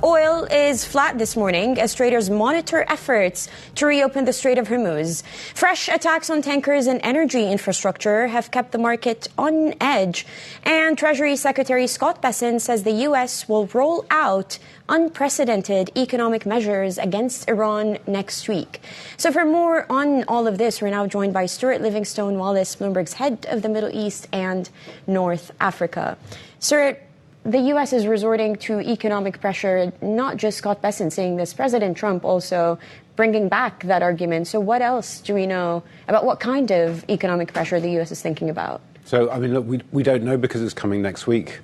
Oil is flat this morning as traders monitor efforts to reopen the Strait of Hormuz. Fresh attacks on tankers and energy infrastructure have kept the market on edge. And Treasury Secretary Scott Bessent says the U.S. will roll out unprecedented economic measures against Iran next week. So for more on all of this, we're now joined by Stuart Livingstone-Wallace, Bloomberg's head of the Middle East and North Africa. Stuart, the U.S. is resorting to economic pressure, not just Scott Bessent saying this, President Trump also bringing back that argument. So what else do we know about what kind of economic pressure the U.S. is thinking about? So, I mean, look, we don't know because it's coming next week.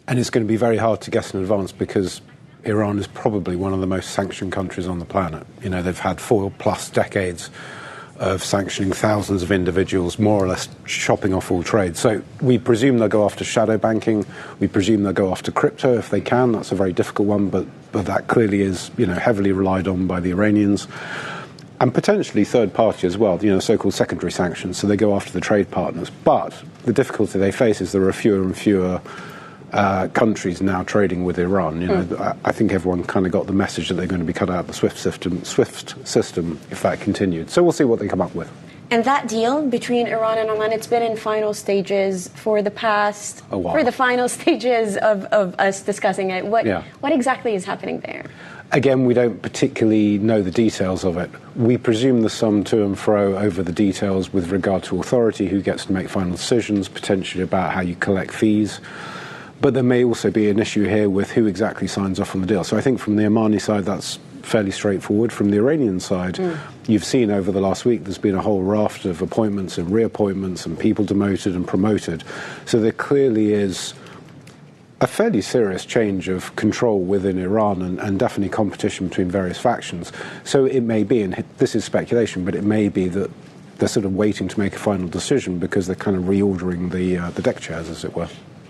And it's going to be very hard to guess in advance because Iran is probably one of the most sanctioned countries on the planet. You know, they've had 4+ decades of sanctioning thousands of individuals, more or less chopping off all trade. So we presume they'll go after shadow banking. We presume they'll go after crypto if they can. That's a very difficult one, but that clearly is, you know, heavily relied on by the Iranians. And potentially third party as well, you know, so-called secondary sanctions. So they go after the trade partners. But the difficulty they face is there are fewer and fewer countries now trading with Iran. You know, I think everyone kind of got the message that they're going to be cut out of the SWIFT system if that continued. So we'll see what they come up with. And that deal between Iran and Oman, it's been in final stages for the past, for the final stages of us discussing it. What exactly is happening there? Again, we don't particularly know the details of it. We presume there's some to and fro over the details with regard to authority, who gets to make final decisions, potentially about how you collect fees. But there may also be an issue here with who exactly signs off on the deal. So I think from the Omani side, that's fairly straightforward. From the Iranian side, you've seen over the last week there's been a whole raft of appointments and reappointments and people demoted and promoted. So there clearly is a fairly serious change of control within Iran and definitely competition between various factions. So it may be, and this is speculation, but it may be that they're sort of waiting to make a final decision because they're kind of reordering the deck chairs, as it were.